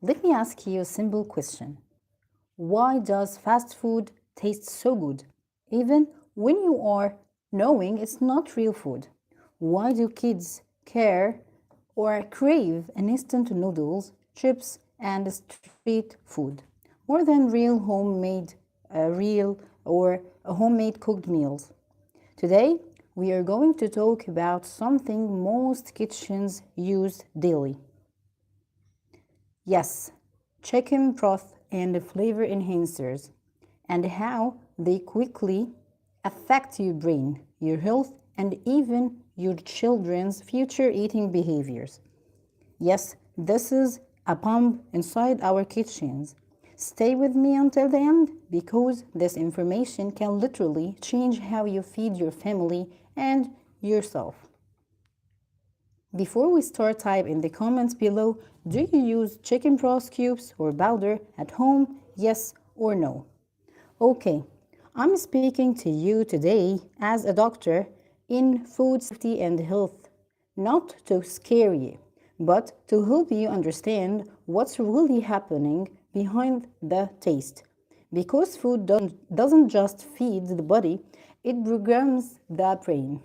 Let me ask you a simple question. Why does fast food taste so good, even when you are knowing it's not real food? Why do kids care or crave an instant noodles, chips, and street food more than real or homemade cooked meals? Today, we are going to talk about something most kitchens use daily. Yes, chicken broth and flavor enhancers, and how they quickly affect your brain, your health, and even your children's future eating behaviors. Yes, this is a pump inside our kitchens. Stay with me until the end because this information can literally change how you feed your family and yourself. Before we start, type in the comments below, do you use chicken broth cubes or powder at home? Yes or no? Okay, I'm speaking to you today as a doctor in food safety and health, not to scare you, but to help you understand what's really happening behind the taste. Because food doesn't just feed the body, it programs the brain.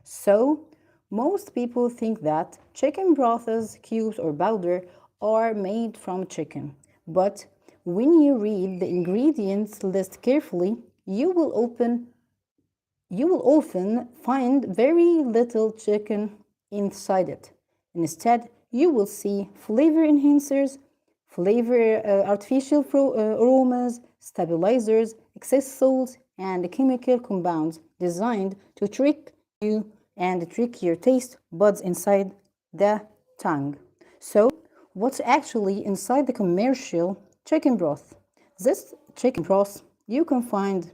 So, most people think that chicken broths, cubes, or powder are made from chicken. But when you read the ingredients list carefully, you will often find very little chicken inside it. Instead, you will see flavor enhancers, artificial aromas, stabilizers, excess salts, and chemical compounds designed to trick you and trick your taste buds inside the tongue. So, what's actually inside the commercial chicken broth? This chicken broth you can find.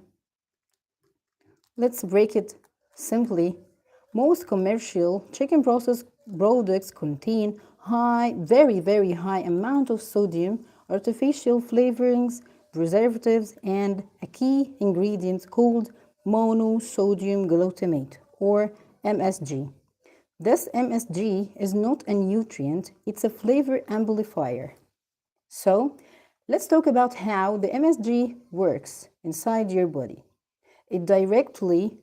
Let's break it simply. Most commercial chicken processed products contain very high amount of sodium, artificial flavorings, preservatives, and a key ingredient called monosodium glutamate or MSG. This MSG is not a nutrient, it's a flavor amplifier. So, let's talk about how the MSG works inside your body. It directly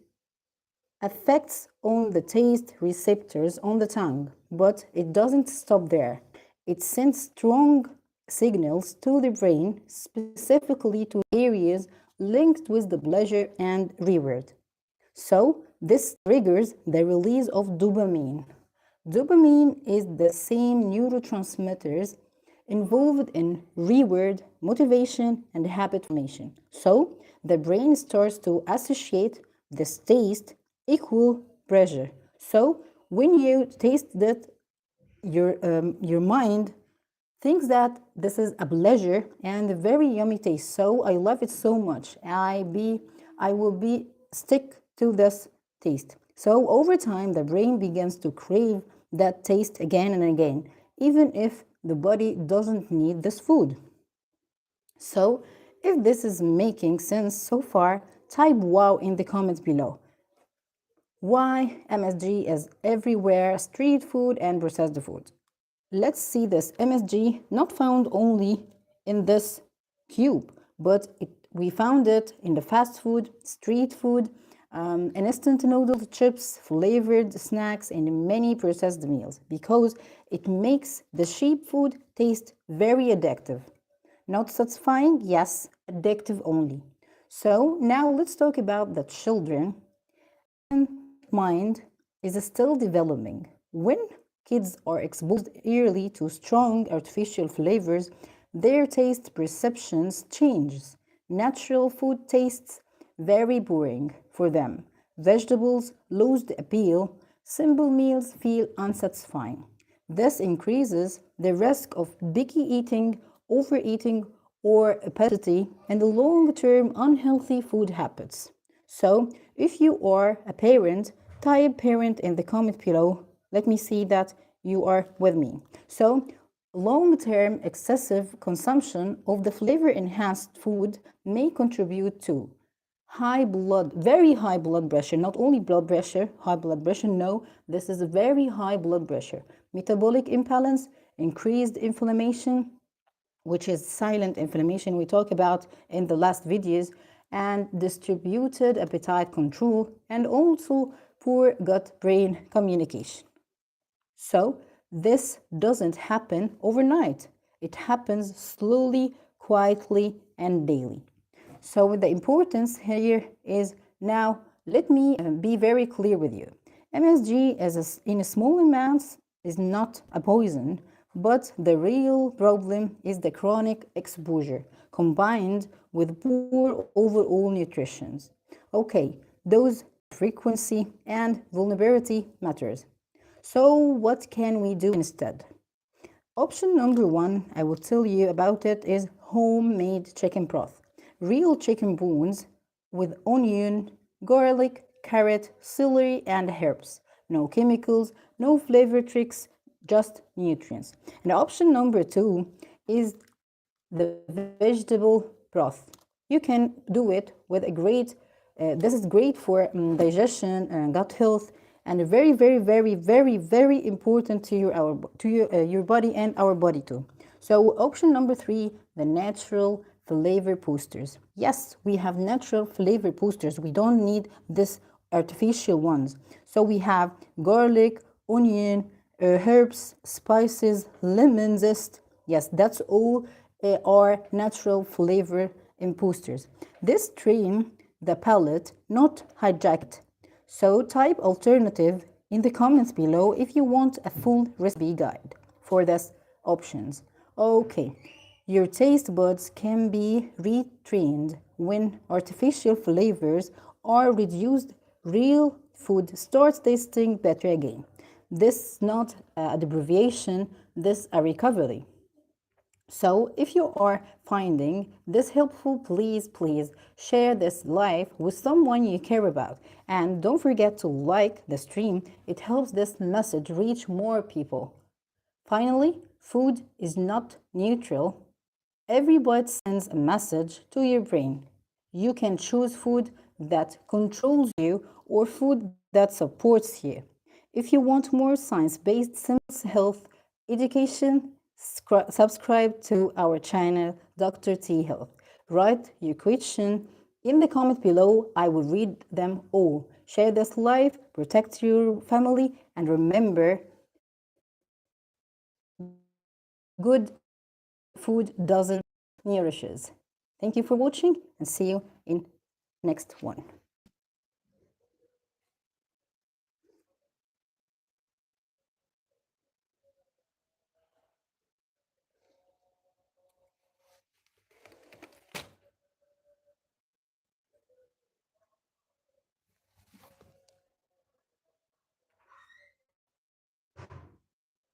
affects on the taste receptors on the tongue, but it doesn't stop there. It sends strong signals to the brain, specifically to areas linked with the pleasure and reward. So, this triggers the release of dopamine. Dopamine is the same neurotransmitters involved in reward, motivation, and habit formation. So, the brain starts to associate this taste equal pleasure. So, when you taste that, your mind thinks that this is a pleasure and a very yummy taste. So I love it so much. I will be stick to this taste. So over time, the brain begins to crave that taste again and again, even if the body doesn't need this food. So if this is making sense so far, type wow in the comments below. Why MSG is everywhere, street food and processed food. Let's see this MSG not found only in this cube, but we found it in the fast food, street food, instant noodles, chips, flavored snacks, and many processed meals because it makes the cheap food taste very addictive. Not satisfying, yes, addictive only. So now let's talk about the children. Mind is still developing. When kids are exposed early to strong artificial flavors, their taste perceptions changes. Natural food tastes very boring for them. Vegetables lose the appeal. Simple meals feel unsatisfying. This increases the risk of picky eating, overeating, or obesity and long-term unhealthy food habits. So, if you are a parent, type parent in the comment below. Let me see that you are with me. So, long-term excessive consumption of the flavor-enhanced food may contribute to very high blood pressure, not only blood pressure, high blood pressure, no, this is very high blood pressure, metabolic imbalance, increased inflammation, which is silent inflammation we talked about in the last videos, and distributed appetite control, and also poor gut-brain communication. So this doesn't happen overnight. It happens slowly, quietly, and daily. So the importance here is, now let me be very clear with you. MSG in small amounts is not a poison, but the real problem is the chronic exposure combined with poor overall nutrition. Okay, those frequency and vulnerability matters. So what can we do instead? Option number one, I will tell you about it, is homemade chicken broth. Real chicken bones with onion, garlic, carrot, celery, and herbs. No chemicals, no flavor tricks, just nutrients. And option number two is the vegetable broth. You can do it with a great, this is great for digestion and gut health, and very, very, very, very, very important to your body and our body too. So option number three, the natural flavor boosters. Yes, we have natural flavor boosters. We don't need this artificial ones. So we have garlic, onion, herbs, spices, lemon zest. Yes, that's all are natural flavor boosters. This train the palate, not hijacked. So type alternative in the comments below if you want a full recipe guide for these options. Okay, your taste buds can be retrained when artificial flavors are reduced. Real food starts tasting better again. This is not a deprivation, this is a recovery. So if you are finding this helpful, please share this live with someone you care about. And don't forget to like the stream. It helps this message reach more people. Finally, food is not neutral. Every bite sends a message to your brain. You can choose food that controls you or food that supports you. If you want more science-based simple health education, subscribe to our channel, Dr. T Health. Write your question in the comment below. I will read them all. Share this live, protect your family, and remember, good food doesn't nourishes. Thank you for watching, and see you in next one.